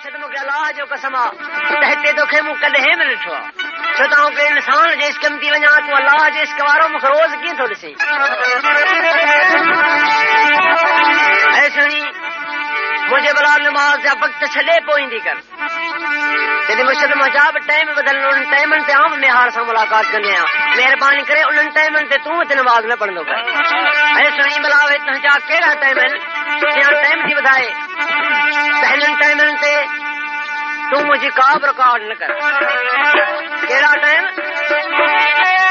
मुर्शिद मूंखे अलाह जो कसम आहे त हिते तोखे मूं कॾहिं बि ॾिठो आहे छो त आउं के इंसान जे इश्क में थी वञा तूं अलाह जे इश्क वारो मूंखे रोज़ कीअं थो ॾिसे ऐं सुणी मुंहिंजे भला नमाज़ जा वक़्त छॾे पोईंदी कर जॾहिं मुर्शिद मुंहिंजा बि टाइम बदलनि उन्हनि टाइमनि ते आउं मेहार सां मुलाक़ात कंदी आहियां महिरबानी करे उन्हनि टाइमनि ते तूं हिते नमाज़ न पढ़ंदो कर ऐं सुणी भला तुंहिंजा कहिड़ा टाइम आहिनि या टाइम थी ॿुधाए त हिननि टाइमनि ते तूं मुंहिंजी का बि रुकावट न कर कहिड़ा टाइम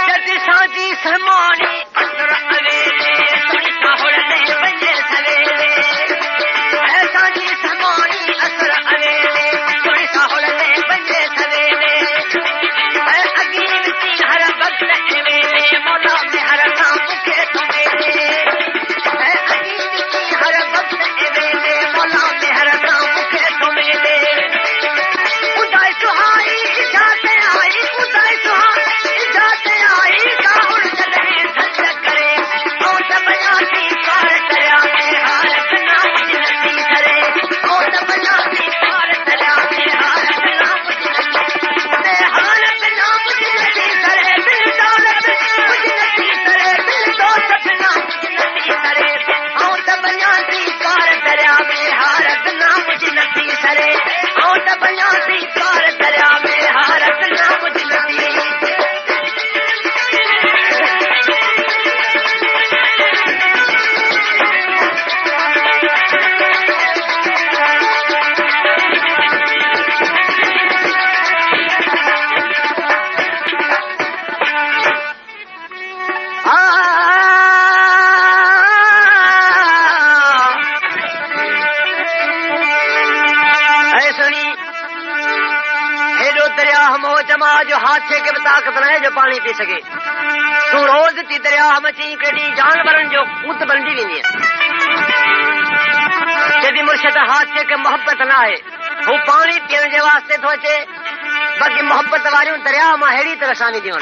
जॾहिं साजी सहमानी जो हादसे के ताकत न जो पानी पी सके तू रोज थी दरिया मची कड़ी जानवरन जो कूत बंदी वेंदी जॾहिं मुर्शिद हादसे के मोहब्बत न आहे हू पानी पीअण जे वास्ते थो अचे बाक़ी मोहब्बत वारियूं दरिया मां अहिड़ी तरह सां ईंदियूं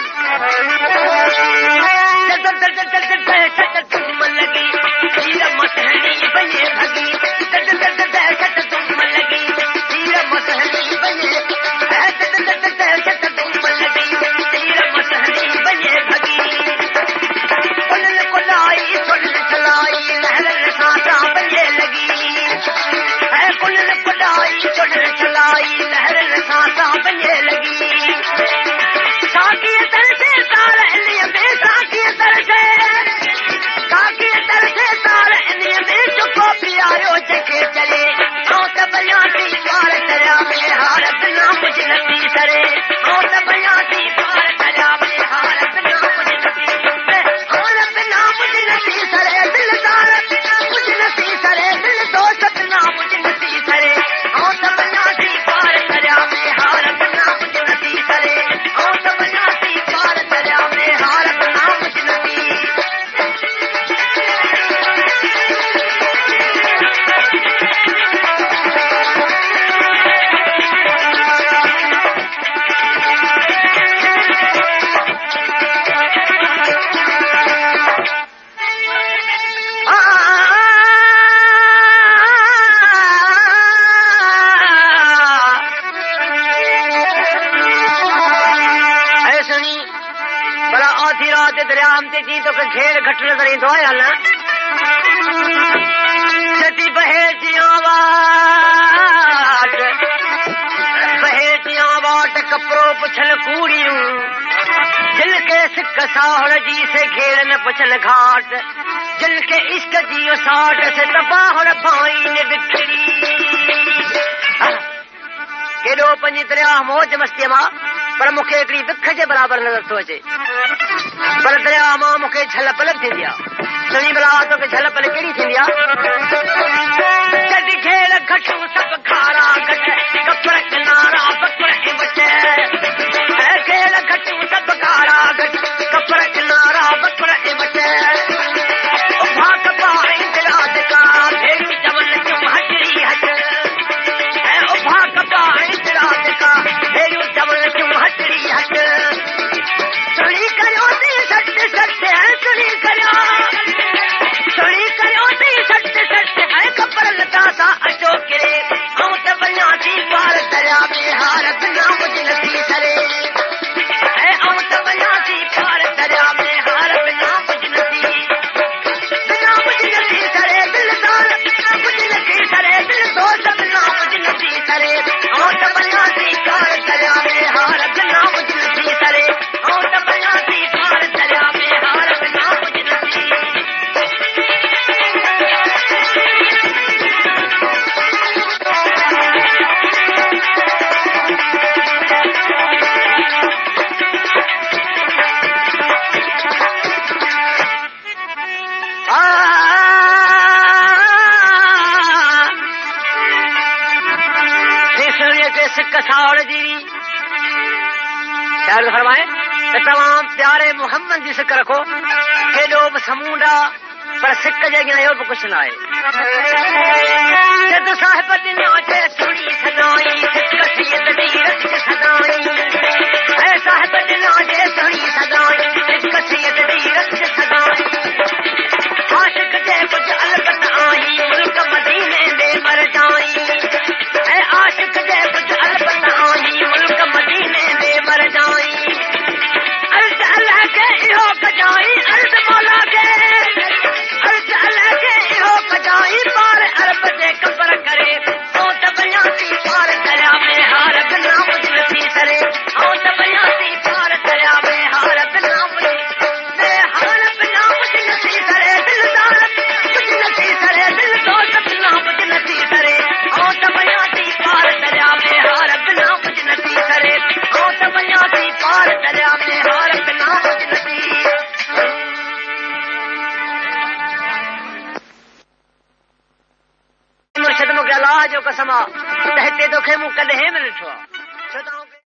जिनके इश्क जियो साठ से तबाह भाई ने बिखरी केॾो पंहिंजी दरिया मौज मस्तीअ मां पर मूंखे हिकिड़ी विख जे बराबरि नज़र थो अचे पर दरिया मां मूंखे झल पलक थींदी आहे सुणी भला तोखे झल पलक कहिड़ी थींदी आहे घेर घटूं सभु खारा घट कपर किनारा बकर घेर घटूं सभु खारा घट कपर किनारा बकर कपर लता सा अचो किरे के सिक साड़ जीवी शायद फरमाए तो तमाम प्यारे मोहम्मद जी सिक रखो केॾो बि समूंडा पर सिक जे अॻियां इहो बि कुझु न आहे जद साहिब ॾिना जे सुणी सदाई सिक सैयद दी रख सदाई ऐ साहिब ॾिना जे सुणी सदाई सिक सैयद दी रख सदाई आशिक जे कुझ अलबत आई मुल्क मदीने दे मर जाई ऐ आशिक जे कुझ अलबत आई मुल्क मदीने दे मर जाई अर्ज अल्लाह के इहो कजाई अर्ज मौला के अर्ज अल्लाह के इहो कजाई पार अरब जे कबर करे ओ त बयासी पार दरिया में हार बिना कुछ नथी करे ओ त बयासी पार दरिया में हार बिना कुछ नथी करे दिलदार कुछ नथी करे दिल तो सपना कुछ नथी करे ओ त बयासी पार दरिया में हार बिना कुछ नथी करे ओ त बयासी पार दरिया में हार बिना कुछ नथी मुर्शिद मूंखे अलाह जो कसम आहे त हिते तोखे मूं कॾहिं बि ॾिठो आहे